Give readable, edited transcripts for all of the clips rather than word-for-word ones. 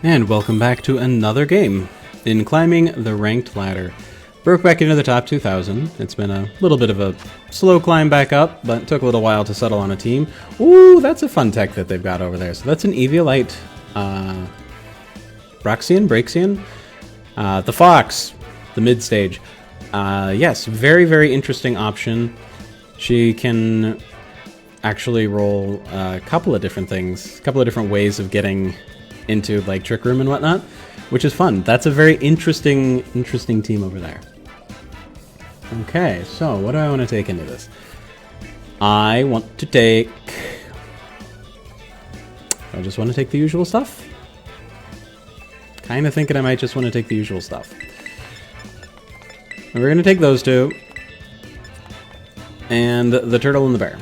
And welcome back to another game in climbing the ranked ladder. Broke back into the top 2,000. It's been a little bit of a slow climb back up, but it took a little while to settle on a team. Ooh, that's a fun tech that they've got over there. So that's an Eviolite Braxian? The Fox, the mid-stage. Yes, very, very interesting option. She can actually roll a couple of different things, a couple of different ways of getting into like Trick Room and whatnot, which is fun. That's a very interesting team over there. Okay, so what do I want to take into this? I want to take... I just want to take the usual stuff. Kind of thinking I might just want to take the usual stuff. And we're going to take those two. And the turtle and the bear.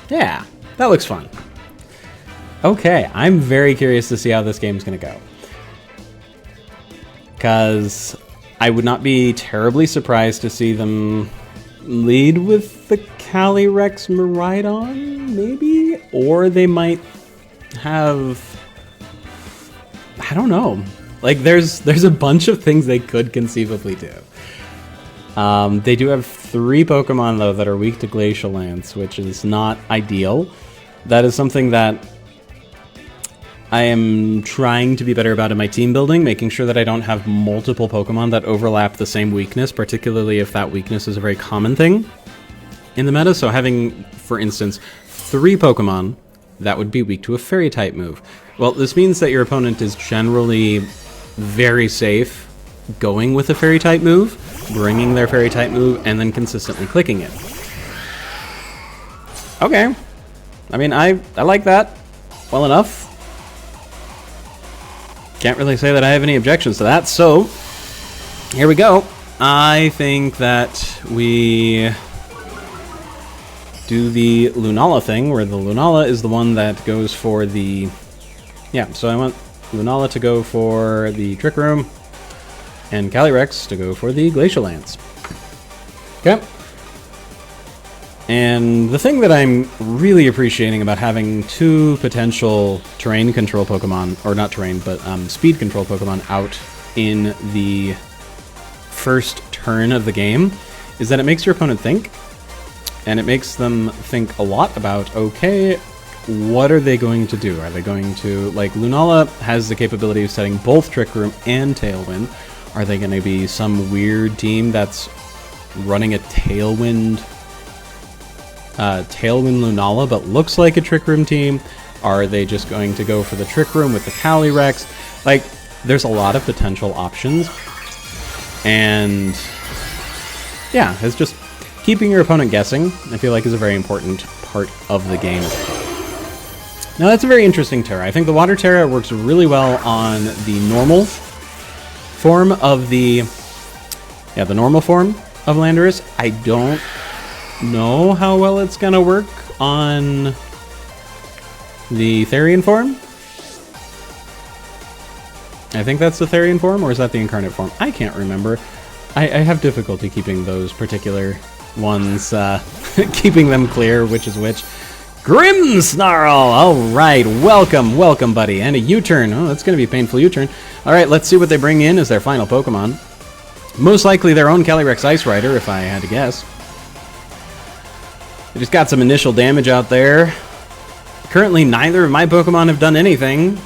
Yeah, that looks fun. Okay, I'm very curious to see how this game's going to go. Because I would not be terribly surprised to see them lead with the Calyrex Miraidon, maybe? Or they might have... I don't know. Like, there's a bunch of things they could conceivably do. They do have 3 Pokemon, though, that are weak to Glacial Lance, which is not ideal. That is something that I am trying to be better about in my team building, making sure that I don't have multiple Pokemon that overlap the same weakness, particularly if that weakness is a very common thing in the meta. So having, for instance, 3 Pokemon that would be weak to a Fairy-type move. Well, this means that your opponent is generally very safe going with a Fairy-type move, bringing their Fairy-type move, and then consistently clicking it. Okay. I mean, I like that well enough. Can't really say that I have any objections to that, so here we go. I think that we do the Lunala thing, where the Lunala is the one that goes for the... Yeah, so I want Lunala to go for the Trick Room, and Calyrex to go for the Glacial Lance. Okay. And the thing that I'm really appreciating about having 2 potential terrain control Pokemon, or not terrain, but speed control Pokemon out in the first turn of the game, is that it makes your opponent think, and it makes them think a lot about, okay, what are they going to do? Are they going to, like, Lunala has the capability of setting both Trick Room and Tailwind. Are they going to be some weird team that's running a Tailwind Lunala, but looks like a Trick Room team? Are they just going to go for the Trick Room with the Calyrex? Like, there's a lot of potential options. And yeah, it's just keeping your opponent guessing, I feel like, is a very important part of the game. Now, that's a very interesting Tera. I think the Water Tera works really well on the normal form of the... Yeah, the normal form of Landorus. I don't know how well it's gonna work on the Therian form. I think that's the Therian form, or is that the Incarnate form? I can't remember. I have difficulty keeping those particular ones, keeping them clear, which is which. Grimmsnarl! Alright, welcome, buddy. And a U-turn. Oh, that's gonna be a painful U-turn. Alright, let's see what they bring in as their final Pokemon. Most likely their own Calyrex Ice Rider, if I had to guess. They just got some initial damage out there. Currently, neither of my Pokemon have done anything.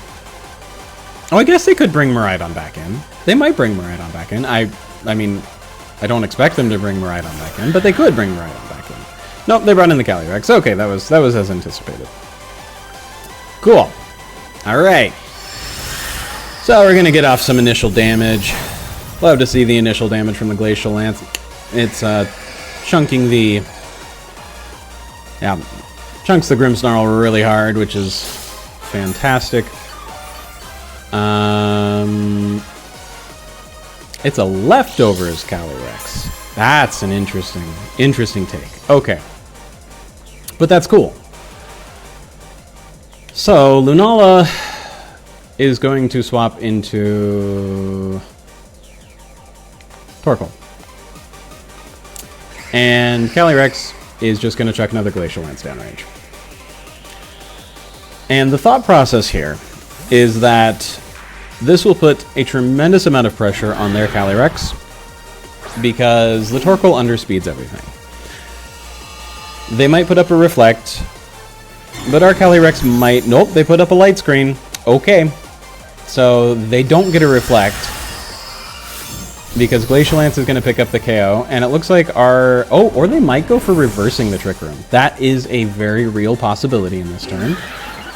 Oh, I guess they could bring Miraidon back in. They might bring Miraidon back in. I mean, I don't expect them to bring Miraidon back in, but they could bring Miraidon back in. Nope, they brought in the Calyrex. Okay, that was as anticipated. Cool. Alright. So we're going to get off some initial damage. Love to see the initial damage from the Glacial Lance. It's chunking the... Yeah, chunks the Grimmsnarl really hard, which is fantastic. It's a leftovers Calyrex. That's an interesting take. Okay. But that's cool. So, Lunala is going to swap into Torkoal. And Calyrex is just going to chuck another Glacial Lance downrange. And the thought process here, is that this will put a tremendous amount of pressure on their Calyrex because the Torkoal underspeeds everything. They might put up a Reflect, but our Calyrex might... Nope, they put up a Light Screen. Okay. So they don't get a Reflect because Glacial Lance is going to pick up the KO, and it looks like our... Oh, or they might go for reversing the Trick Room. That is a very real possibility in this turn.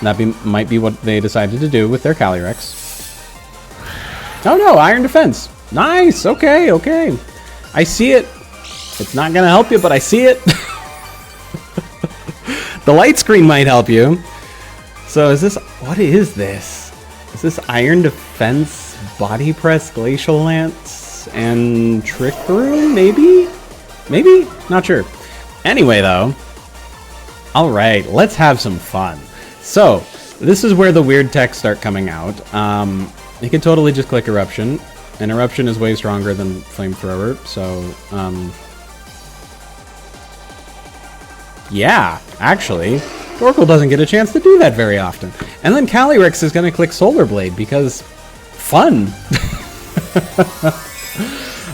That might be what they decided to do with their Calyrex. Oh no, Iron Defense. Nice, okay, okay. I see it. It's not going to help you, but I see it. The Light Screen might help you. So is this... What is this? Is this Iron Defense, Body Press, Glacial Lance? And Trick Room, maybe? Maybe? Not sure. Anyway, though. Alright, let's have some fun. So, this is where the weird techs start coming out. You can totally just click Eruption. And Eruption is way stronger than Flamethrower, so... yeah, actually, Torkoal doesn't get a chance to do that very often. And then Calyrex is going to click Solar Blade because... fun!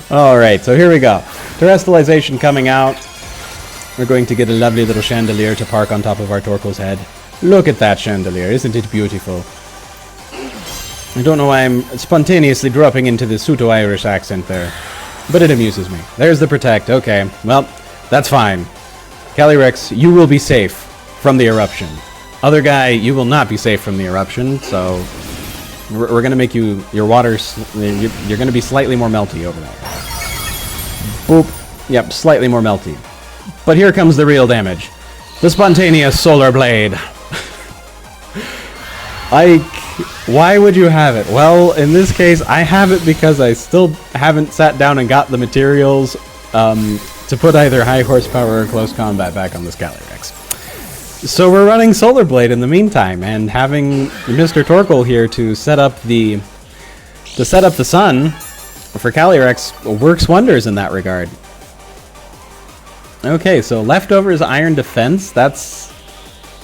Alright, so here we go. Terrestrialization coming out. We're going to get a lovely little chandelier to park on top of our Torkoal's head. Look at that chandelier, isn't it beautiful? I don't know why I'm spontaneously dropping into the pseudo-Irish accent there, but it amuses me. There's the Protect, okay. Well, that's fine. Calyrex, you will be safe from the Eruption. Other guy, you will not be safe from the Eruption, so... We're going to make you... Your water's... You're going to be slightly more melty over there. Boop. Yep, slightly more melty. But here comes the real damage. The spontaneous Solar Blade. Ike, why would you have it? Well, in this case, I have it because I still haven't sat down and got the materials to put either high horsepower or close combat back on this Calyrex. So we're running Solar Blade in the meantime, and having Mr. Torkoal here to set up the sun for Calyrex works wonders in that regard. Okay, so leftovers Iron Defense. That's...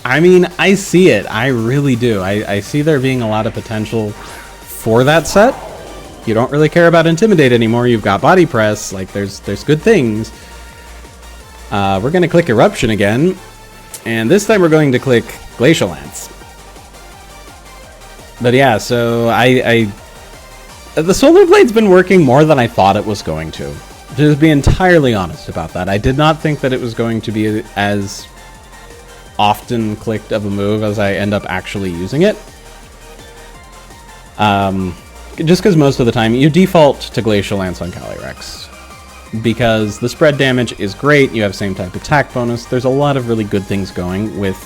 I mean, I see it. I really do. I see there being a lot of potential for that set. You don't really care about Intimidate anymore. You've got Body Press. Like, there's good things. We're going to click Eruption again. And this time we're going to click Glacial Lance. But yeah, so the Solar Blade's been working more than I thought it was going to. To just be entirely honest about that. I did not think that it was going to be as often clicked of a move as I end up actually using it. Just because most of the time you default to Glacial Lance on Calyrex. Because the spread damage is great, you have same type attack bonus, there's a lot of really good things going with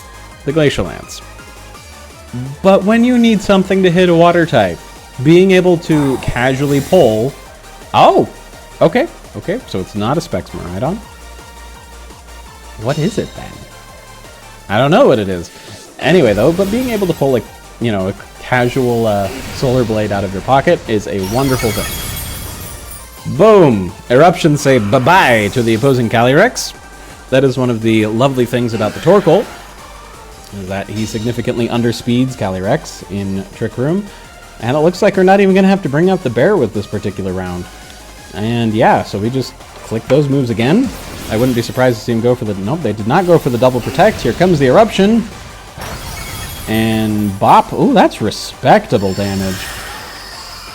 the Glacial Lance. But when you need something to hit a water type, being able to casually pull... Oh! Okay, okay, so it's not a Specs Miraidon. What is it then? I don't know what it is. Anyway though, but being able to pull a casual Solar Blade out of your pocket is a wonderful thing. Boom! Eruption say bye-bye to the opposing Calyrex. That is one of the lovely things about the Torkoal, is that he significantly underspeeds Calyrex in Trick Room. And it looks like we're not even going to have to bring out the bear with this particular round. And yeah, so we just click those moves again. I wouldn't be surprised to see him go for the... Nope, they did not go for the double protect. Here comes the Eruption. And bop. Ooh, that's respectable damage.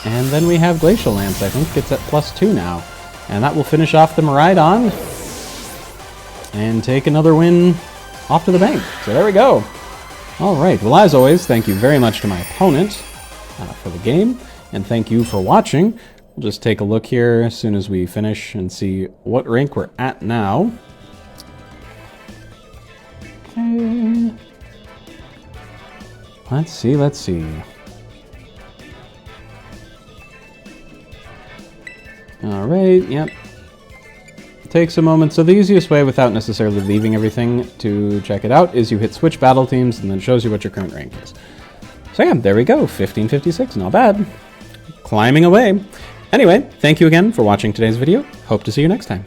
And then we have Glacial Lance, I think it's at +2 now. And that will finish off the Miraidon. And take another win off to the bank. So there we go. Alright, well as always, thank you very much to my opponent for the game. And thank you for watching. We'll just take a look here as soon as we finish and see what rank we're at now. Okay. Let's see. Alright, yep. Takes a moment. So the easiest way, without necessarily leaving everything to check it out, is you hit switch battle teams and then shows you what your current rank is. So yeah, there we go. 1556, not bad. Climbing away. Anyway, thank you again for watching today's video. Hope to see you next time.